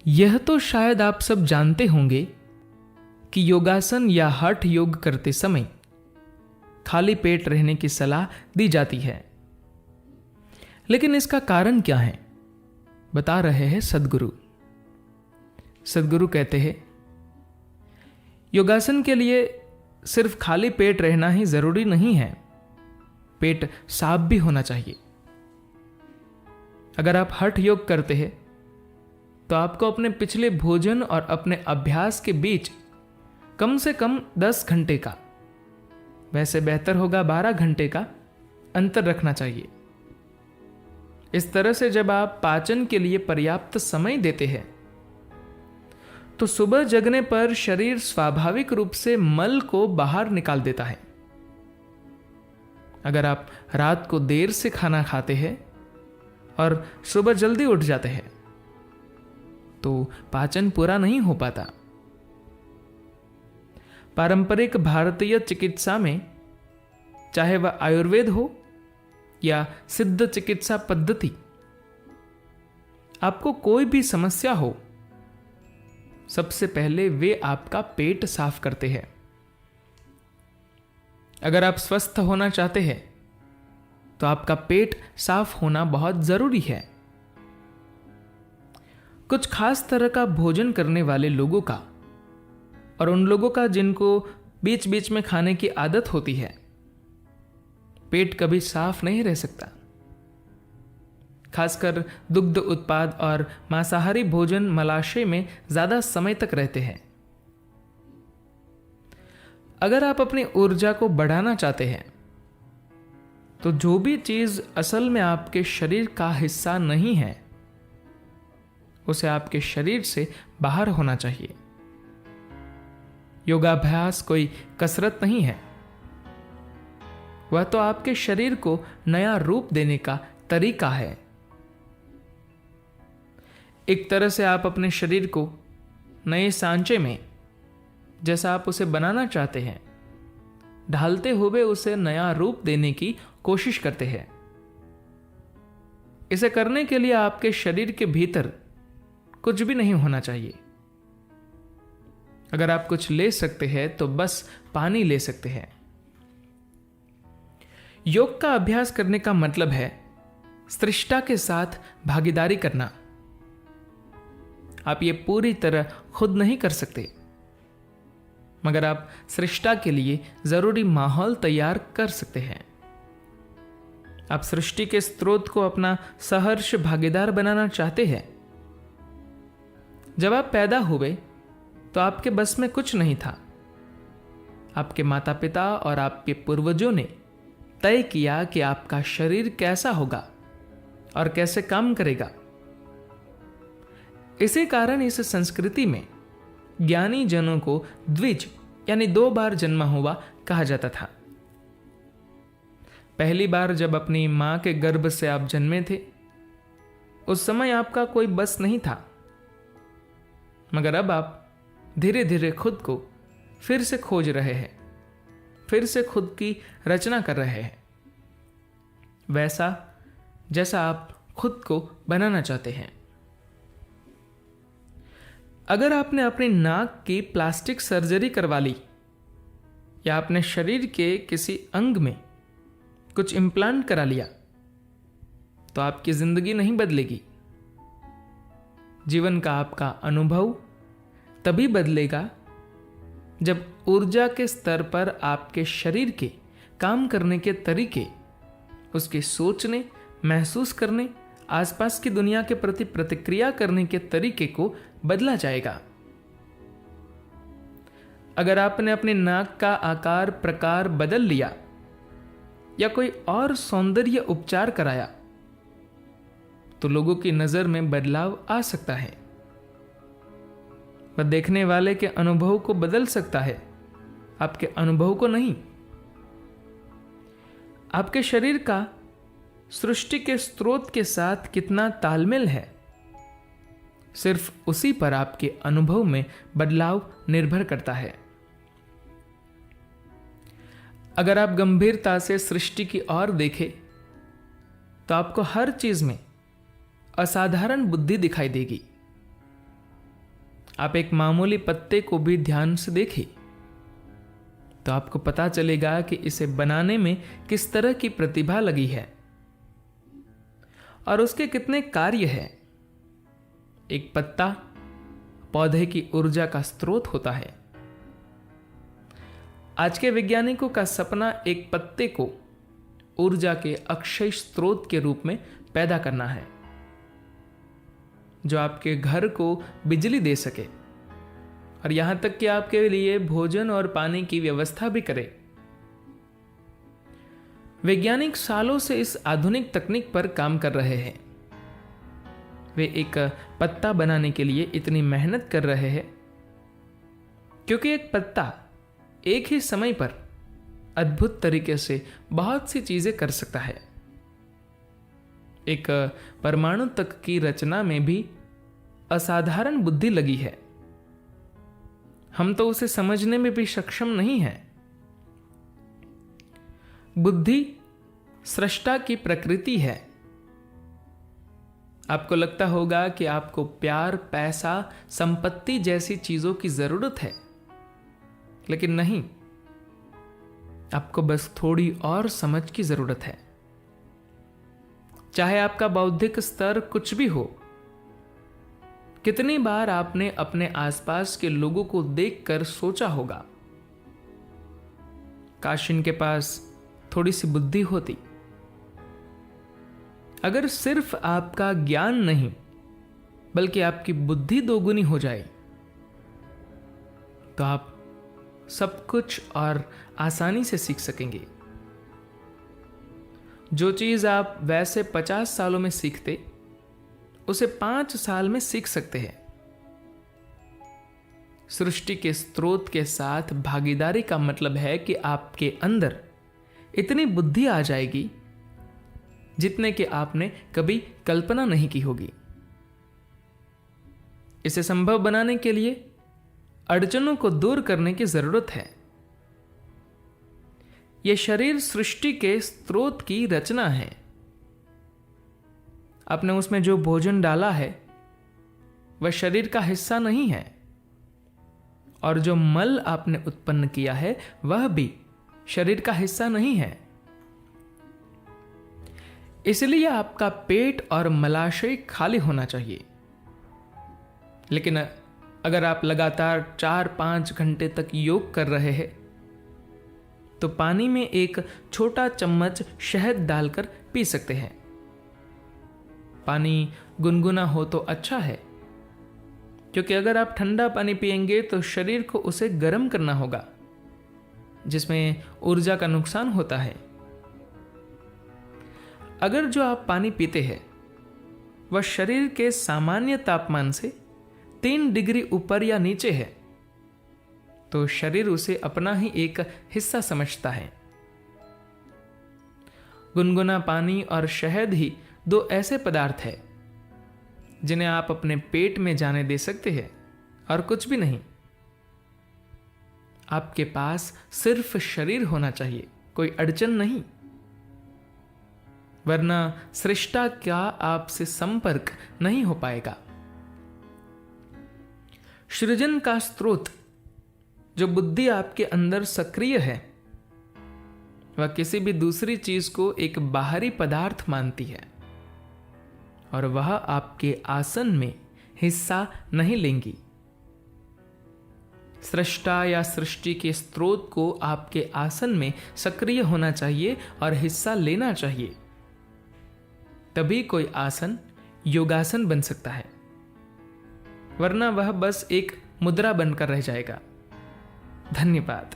यह तो शायद आप सब जानते होंगे कि योगासन या हठ योग करते समय खाली पेट रहने की सलाह दी जाती है। लेकिन इसका कारण क्या है, बता रहे हैं सद्गुरु। सद्गुरु कहते हैं, योगासन के लिए सिर्फ खाली पेट रहना ही जरूरी नहीं है, पेट साफ भी होना चाहिए। अगर आप हठ योग करते हैं तो आपको अपने पिछले भोजन और अपने अभ्यास के बीच कम से कम 10 घंटे का, वैसे बेहतर होगा 12 घंटे का अंतर रखना चाहिए। इस तरह से जब आप पाचन के लिए पर्याप्त समय देते हैं तो सुबह जगने पर शरीर स्वाभाविक रूप से मल को बाहर निकाल देता है। अगर आप रात को देर से खाना खाते हैं और सुबह जल्दी उठ जाते हैं तो पाचन पूरा नहीं हो पाता। पारंपरिक भारतीय चिकित्सा में, चाहे वह आयुर्वेद हो या सिद्ध चिकित्सा पद्धति, आपको कोई भी समस्या हो, सबसे पहले वे आपका पेट साफ करते हैं। अगर आप स्वस्थ होना चाहते हैं तो आपका पेट साफ होना बहुत जरूरी है। कुछ खास तरह का भोजन करने वाले लोगों का और उन लोगों का जिनको बीच बीच में खाने की आदत होती है, पेट कभी साफ नहीं रह सकता। खासकर दुग्ध उत्पाद और मांसाहारी भोजन मलाशय में ज्यादा समय तक रहते हैं। अगर आप अपनी ऊर्जा को बढ़ाना चाहते हैं तो जो भी चीज असल में आपके शरीर का हिस्सा नहीं है, उसे आपके शरीर से बाहर होना चाहिए। योगाभ्यास कोई कसरत नहीं है, वह तो आपके शरीर को नया रूप देने का तरीका है। एक तरह से आप अपने शरीर को नए सांचे में, जैसा आप उसे बनाना चाहते हैं, ढालते हुए उसे नया रूप देने की कोशिश करते हैं। इसे करने के लिए आपके शरीर के भीतर कुछ भी नहीं होना चाहिए। अगर आप कुछ ले सकते हैं तो बस पानी ले सकते हैं। योग का अभ्यास करने का मतलब है सृष्टा के साथ भागीदारी करना। आप ये पूरी तरह खुद नहीं कर सकते, मगर आप सृष्टा के लिए जरूरी माहौल तैयार कर सकते हैं। आप सृष्टि के स्रोत को अपना सहर्ष भागीदार बनाना चाहते हैं। जब आप पैदा हुए तो आपके बस में कुछ नहीं था। आपके माता पिता और आपके पूर्वजों ने तय किया कि आपका शरीर कैसा होगा और कैसे काम करेगा। इसी कारण इस संस्कृति में ज्ञानी जनों को द्विज यानी 2 बार जन्म हुआ कहा जाता था। पहली बार जब अपनी मां के गर्भ से आप जन्मे थे, उस समय आपका कोई बस नहीं था, मगर अब आप धीरे धीरे खुद को फिर से खोज रहे हैं, फिर से खुद की रचना कर रहे हैं, वैसा जैसा आप खुद को बनाना चाहते हैं। अगर आपने अपनी नाक की प्लास्टिक सर्जरी करवा ली या अपने शरीर के किसी अंग में कुछ इम्प्लांट करा लिया तो आपकी जिंदगी नहीं बदलेगी। जीवन का आपका अनुभव तभी बदलेगा जब ऊर्जा के स्तर पर आपके शरीर के काम करने के तरीके, उसके सोचने, महसूस करने, आसपास की दुनिया के प्रति प्रतिक्रिया करने के तरीके को बदला जाएगा। अगर आपने अपने नाक का आकार प्रकार बदल लिया या कोई और सौंदर्य उपचार कराया तो लोगों की नजर में बदलाव आ सकता है। वह देखने वाले के अनुभव को बदल सकता है, आपके अनुभव को नहीं। आपके शरीर का सृष्टि के स्रोत के साथ कितना तालमेल है, सिर्फ उसी पर आपके अनुभव में बदलाव निर्भर करता है। अगर आप गंभीरता से सृष्टि की ओर देखें तो आपको हर चीज में असाधारण बुद्धि दिखाई देगी। आप एक मामूली पत्ते को भी ध्यान से देखें तो आपको पता चलेगा कि इसे बनाने में किस तरह की प्रतिभा लगी है और उसके कितने कार्य हैं। एक पत्ता पौधे की ऊर्जा का स्रोत होता है। आज के वैज्ञानिकों का सपना एक पत्ते को ऊर्जा के अक्षय स्रोत के रूप में पैदा करना है, जो आपके घर को बिजली दे सके और यहां तक कि आपके लिए भोजन और पानी की व्यवस्था भी करे। वैज्ञानिक सालों से इस आधुनिक तकनीक पर काम कर रहे हैं। वे एक पत्ता बनाने के लिए इतनी मेहनत कर रहे हैं क्योंकि एक पत्ता एक ही समय पर अद्भुत तरीके से बहुत सी चीजें कर सकता है। एक परमाणु तक की रचना में भी असाधारण बुद्धि लगी है। हम तो उसे समझने में भी सक्षम नहीं हैं। बुद्धि सृष्टा की प्रकृति है। आपको लगता होगा कि आपको प्यार, पैसा, संपत्ति जैसी चीजों की जरूरत है, लेकिन नहीं, आपको बस थोड़ी और समझ की जरूरत है। चाहे आपका बौद्धिक स्तर कुछ भी हो, कितनी बार आपने अपने आसपास के लोगों को देखकर सोचा होगा, काश इनके पास थोड़ी सी बुद्धि होती। अगर सिर्फ आपका ज्ञान नहीं बल्कि आपकी बुद्धि दोगुनी हो जाए तो आप सब कुछ और आसानी से सीख सकेंगे। जो चीज आप वैसे 50 सालों में सीखते उसे 5 साल में सीख सकते हैं। सृष्टि के स्रोत के साथ भागीदारी का मतलब है कि आपके अंदर इतनी बुद्धि आ जाएगी जितने कि आपने कभी कल्पना नहीं की होगी। इसे संभव बनाने के लिए अड़चनों को दूर करने की जरूरत है। यह शरीर सृष्टि के स्रोत की रचना है। आपने उसमें जो भोजन डाला है वह शरीर का हिस्सा नहीं है, और जो मल आपने उत्पन्न किया है वह भी शरीर का हिस्सा नहीं है। इसलिए आपका पेट और मलाशय खाली होना चाहिए। लेकिन अगर आप लगातार 4-5 घंटे तक योग कर रहे हैं तो पानी में एक छोटा चम्मच शहद डालकर पी सकते हैं। पानी गुनगुना हो तो अच्छा है, क्योंकि अगर आप ठंडा पानी पिएंगे तो शरीर को उसे गर्म करना होगा, जिसमें ऊर्जा का नुकसान होता है। अगर जो आप पानी पीते हैं वह शरीर के सामान्य तापमान से 3 डिग्री ऊपर या नीचे है तो शरीर उसे अपना ही एक हिस्सा समझता है। गुनगुना पानी और शहद ही 2 ऐसे पदार्थ हैं जिन्हें आप अपने पेट में जाने दे सकते हैं, और कुछ भी नहीं। आपके पास सिर्फ शरीर होना चाहिए, कोई अड़चन नहीं, वरना सृष्टा का आपसे संपर्क नहीं हो पाएगा। सृजन का स्रोत जो बुद्धि आपके अंदर सक्रिय है वह किसी भी दूसरी चीज को एक बाहरी पदार्थ मानती है, और वह आपके आसन में हिस्सा नहीं लेंगी। सृष्टा या सृष्टि के स्रोत को आपके आसन में सक्रिय होना चाहिए और हिस्सा लेना चाहिए, तभी कोई आसन योगासन बन सकता है, वरना वह बस एक मुद्रा बनकर रह जाएगा। धन्यवाद।